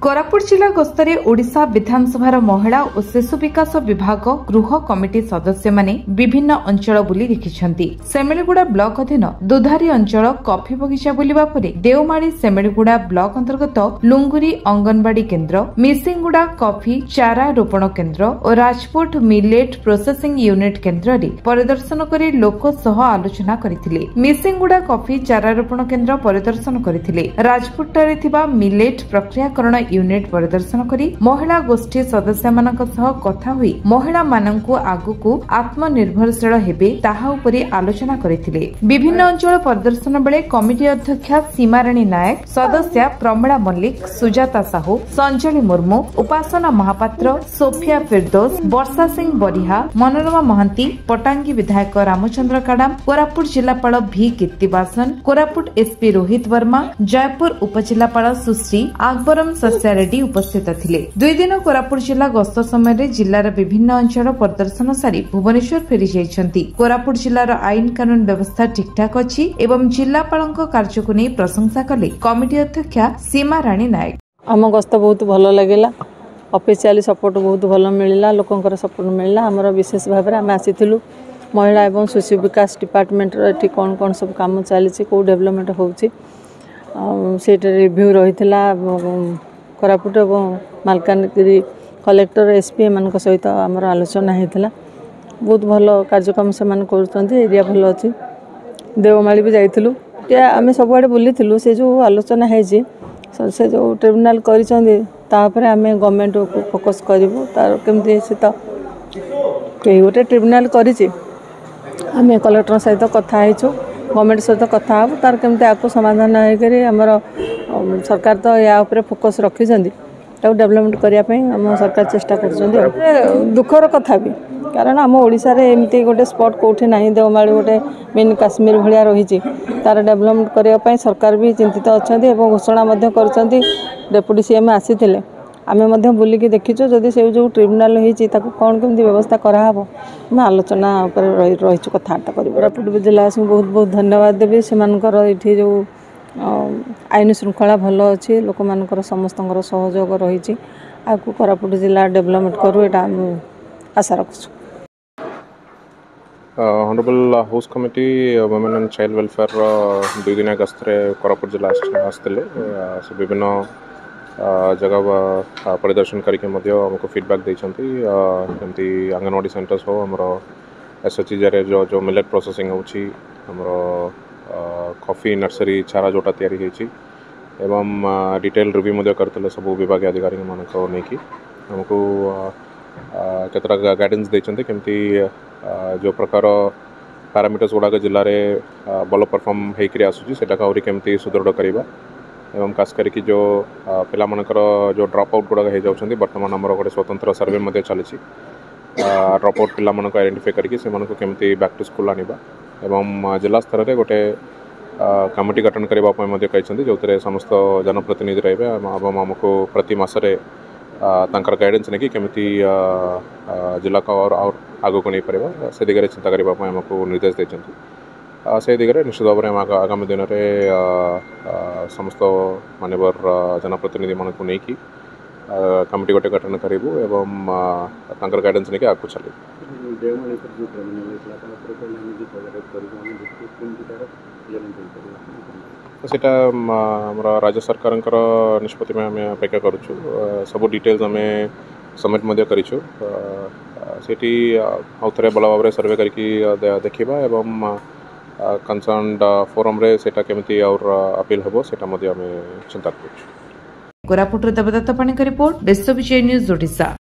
कोरापुट जिला गस्तरे ओडिशा विधानसभार महिला और शिशु विकास विभाग गृह कमिटी सदस्य माने विभिन्न अंचल बुली देखिछंती। सेमेलगुड़ा ब्लॉक अधीन दुधारी अंचल कॉफी बगीचा बुलिबा परे देवमाड़ी सेमेलगुड़ा ब्लॉक अंतर्गत लुंगुरी अंगनवाड़ी केन्द्र, मिसिंगुड़ा कॉफी चारा रोपण केन्द्र और राजपुट मिलेट प्रोसेसिंग यूनिट केन्द्र रे परिदर्शन करी लोक सह आलोचना करथिले। मिसिंगुड़ा कॉफी चारा रोपण केन्द्र परिदर्शन करथिले। राजपुटारे थिबा मिलेट प्रक्रियाकरण यूनिट परिदर्शन करी महिला गोष्ठी सदस्य मानक सह कथा हुई महिला मानकु आगुकु आत्मनिर्भरशील हेबे ताहा उपरि आलोचना करथिले। विभिन्न अंचल परिदर्शन बेले कमिटी अध्यक्षा सीमाराणी नायक, सदस्य प्रमिला मल्लिक, सुजाता साहू, संजली मुर्मू, उपासना महापात्र, सोफिया फिरदोस, वर्षा सिंह बरिहा, मनोरमा महांती, पटांगी विधायक रामचंद्र काडाम, कोरापुट जिलापाल भी कीर्तिवासन, कोरापुट एसपी रोहित वर्मा, जयपुर उपजिलापाल सुश्री आकबरम रेड्डी उपस्थित थिले। 2 दिन कोरापुट जिला गस्त समय जिलार विभिन्न अंचल परिदर्शन सारी भुवनेश्वर फेरी जाइछंती। कोरापुट जिलार आईन कानून व्यवस्था ठीकठाक अछि एवं जिलापालक कार्य को नहीं प्रशंसा कले कमिटी अध्यक्षा सीमा राणी नायक। आम गस्त बहुत भल लगिला, ऑफिशियल सपोर्ट बहुत भल मिलला, लोकंकर सपोर्ट मिलला। हमर विशेष भाव में आम आसीथिलु महिला एवं शिशु विकास डिपार्टमेंट रे कौन कौन सब काम चली को डेवलपमेंट होउछि से रिव्यू रही कोरापुट और मालकानगिरी कलेक्टर एसपी मान सहित आमर आलोचना होता। बहुत भल कार्यक्रम से एरिया भल अच्छी। देवमाली भी जाइलु, आम सबुआड़े बुली से जो आलोचना है से जो ट्रिब्यूनल कर आम गवर्नमेंट को फोकस करूँ तार केमती से तो कई गोटे ट्रिब्यूनल करें कलेक्टर सहित कथा गवर्नमेंट सहित कथा हो तार केमती आपको समाधान होकर सरकार तो या उपरे फोकस रखिछंदी डेवलपमेंट करने आम सरकार चेष्टा कर। दुखर कथा भी कारण आम ओडिशा रे एमती गोटे स्पॉट कोठी नहीं देवमाली गोटे मिनी काश्मीर भाया रही तार डेवलपमेंट करने सरकार भी चिंतित अच्छा घोषणा डेप्यूटी सीएम आसी आम बुलिकी देखीचु जदि से जो ट्रिब्यूनल होती कौन केमती व्यवस्था कराब आम आलोचना रही कथबार्ता कर। कोरापुट जिलावासी बहुत बहुत धन्यवाद देवी से ये जो आईन श्रृंखला भल अच्छी लोक मानकर समस्त सहयोग रही आगु कोरापुट जिला डेवलपमेंट करूँ यहाँ आशा रखु। Honourable house committee women and child welfare 2 दिन गस्तरे कोरापुट जिला आसते विभिन्न जगह परिदर्शन करके आमको फीडबैक देती आंगनवाड़ी सेंटर्स हो आमर एसएचजी जो millet processing Homer coffee nursery चारा जोटा तैयारी एवं डिटेल रिव्यू करते सब विभाग अधिकारी मानक नहीं आमको केतरा गाइडेंस देते केमती जो प्रकार पैरामीटर्स गुड़ाक जिले में भल परफॉर्म होकर आसूटा आहरी केमती सुदृढ़ करवा एवं खास करके जो पिला मानकर जो ड्रॉप आउट गुड़ाक हो जाती बर्तमान आमर गोटे स्वतंत्र सर्वे चली ड्रॉप आउट पिला मानक आइडेंटिफाई करके केमती बैक टू स्कूल आनिबा एवं जिला स्तर में गोटे कमिटी गठन करने जो समस्त जनप्रतिनिधि रहे एवं आमको प्रति मसरे तांकर गाइडेंस नहीं केमती जिला को और आगो को नहीं पार से दिगरे चिंता करने आमको निर्देश देते से दिगरे निश्चित भाव में आगामी दिन समस्त मानवर जनप्रतिनिधि मान को लेकिन कमिटी गोटे गठन करूँ एवं तांकर गाइडेंस नहीं आगे चल। सेटा राज्य सरकार निष्पत्ति में आम अपेक्षा करुँ सब डिटेल्स आम सबमिट करूँ सेठी आउ थे भल भाव सर्वे करके देखा एवं कंसर्न फोरम रे सेटा केमती और अपील हम सेटा आम चिंता करूँ। कोरापुट देवदत्त पाणिक रिपोर्ट, विश्व विजय न्यूज ओडिशा।